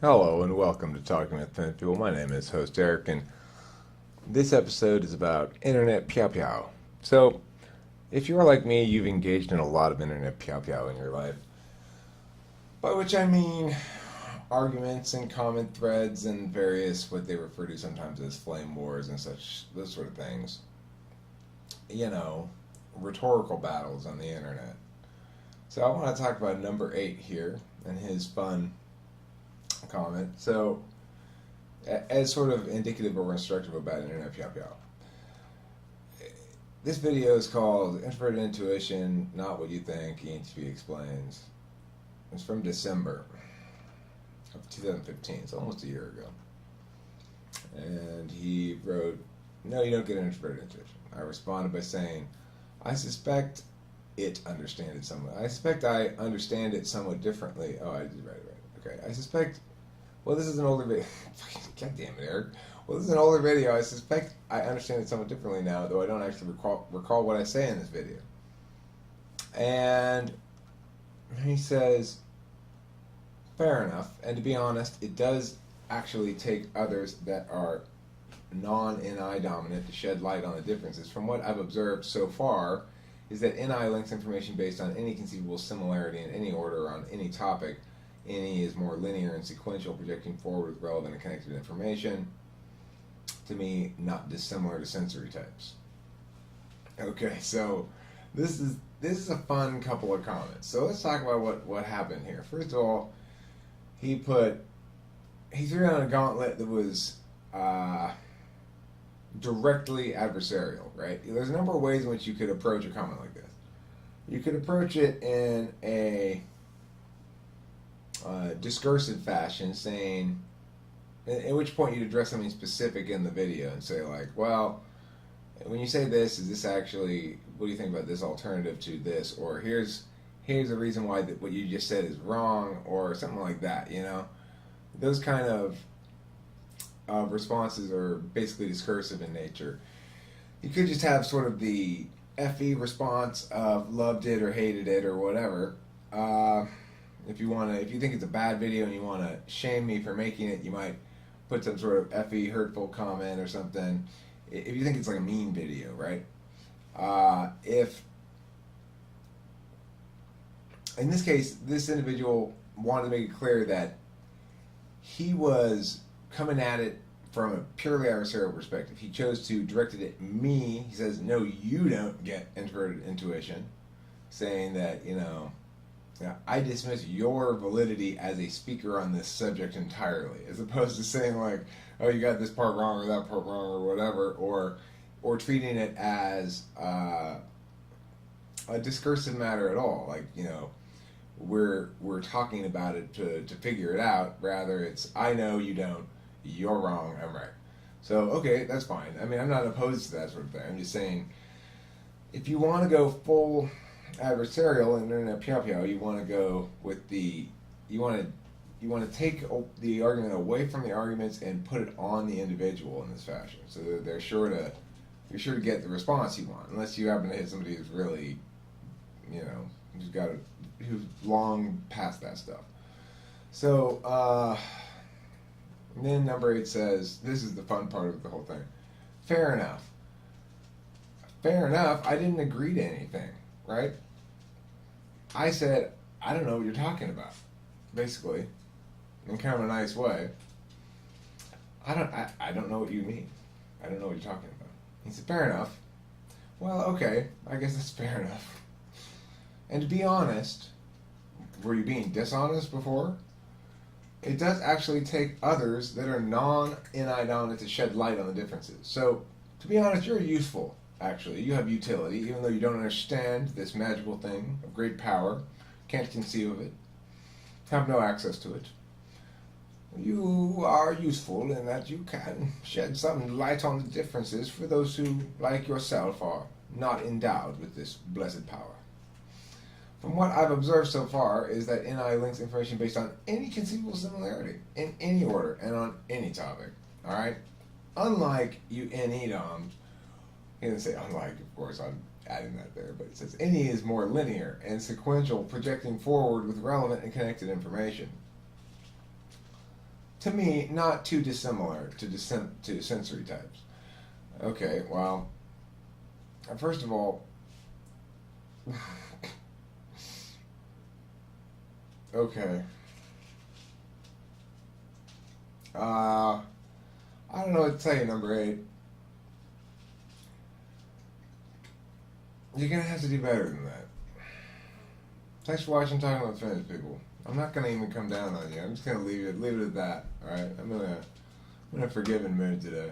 Hello and welcome to Talking with Thin People. My name is host Eric, and this episode is about internet PYOW PYOW. So, if you are like me, you've engaged in a lot of internet PYOW PYOW in your life. By which I mean arguments and comment threads and various what they refer to sometimes as flame wars and such, those sort of things. You know, rhetorical battles on the internet. So I want to talk about number 8 here and his fun comment. So, as sort of indicative or instructive about internet PYOW PYOW. This video is called Introverted Intuition, Not What You Think, ENTP Explains. It's from December of 2015. It's almost a year ago. And he wrote, "No, you don't get an introverted intuition." I responded by saying, I suspect I understand it somewhat differently. Oh, I did right. Okay. I suspect, well, this is an older video. God damn it, Eric. Well, this is an older video. I suspect I understand it somewhat differently now, though I don't actually recall what I say in this video. And he says, fair enough. And to be honest, it does actually take others that are non-NI dominant to shed light on the differences. From what I've observed so far, is that NI links information based on any conceivable similarity in any order on any topic. NE is more linear and sequential, projecting forward with relevant and connected information. To me, not dissimilar to sensory types. Okay, so this is a fun couple of comments. So let's talk about what happened here. First of all, he threw down a gauntlet that was directly adversarial, right? There's a number of ways in which you could approach a comment like this. You could approach it in a discursive fashion, saying, at which point you'd address something specific in the video and say, like, well, when you say this, is this actually, what do you think about this alternative to this? Or here's a reason why what you just said is wrong, or something like that, you know? Those kind of responses are basically discursive in nature. You could just have sort of the FE response of loved it or hated it or whatever. If you think it's a bad video and you want to shame me for making it, you might put some sort of FE hurtful comment or something. If you think it's like a mean video, right? If in this case, this individual wanted to make it clear that he was coming at it from a purely adversarial perspective. He chose to direct it at me. He says, no, you don't get introverted intuition, saying that, I dismiss your validity as a speaker on this subject entirely, as opposed to saying, like, oh, you got this part wrong or that part wrong or whatever, or treating it as a discursive matter at all. Like, we're talking about it to figure it out. Rather, it's, I know, you don't, you're wrong, I'm right. So, okay, that's fine. I mean, I'm not opposed to that sort of thing. I'm just saying, if you want to go full adversarial in internet PYOW PYOW, you want to go with you want to take the argument away from the arguments and put it on the individual in this fashion. So that you're sure to get the response you want, unless you happen to hit somebody who's really, who's long past that stuff. So, then number 8 says, this is the fun part of the whole thing. Fair enough. Fair enough, I didn't agree to anything, right? I said, I don't know what you're talking about, basically, in kind of a nice way. I don't know what you mean. I don't know what you're talking about. He said, fair enough. Well, okay, I guess that's fair enough. And to be honest, were you being dishonest before? It does actually take others that are non-NI dominant to shed light on the differences. So, to be honest, you're useful, actually. You have utility, even though you don't understand this magical thing of great power, can't conceive of it, have no access to it. You are useful in that you can shed some light on the differences for those who, like yourself, are not endowed with this blessed power. From what I've observed so far is that NI links information based on any conceivable similarity, in any order, and on any topic. Alright? Unlike you NE DOMs, he didn't say unlike, of course, I'm adding that there, but it says NE is more linear and sequential, projecting forward with relevant and connected information. to me, not too dissimilar to sensory types. Okay, well, first of all, okay. I don't know what to tell you, number 8. You're gonna have to do better than that. Thanks for watching Talking with Friends, people. I'm not gonna even come down on you. I'm just gonna leave it at that. All right. I'm in a forgiving mood today.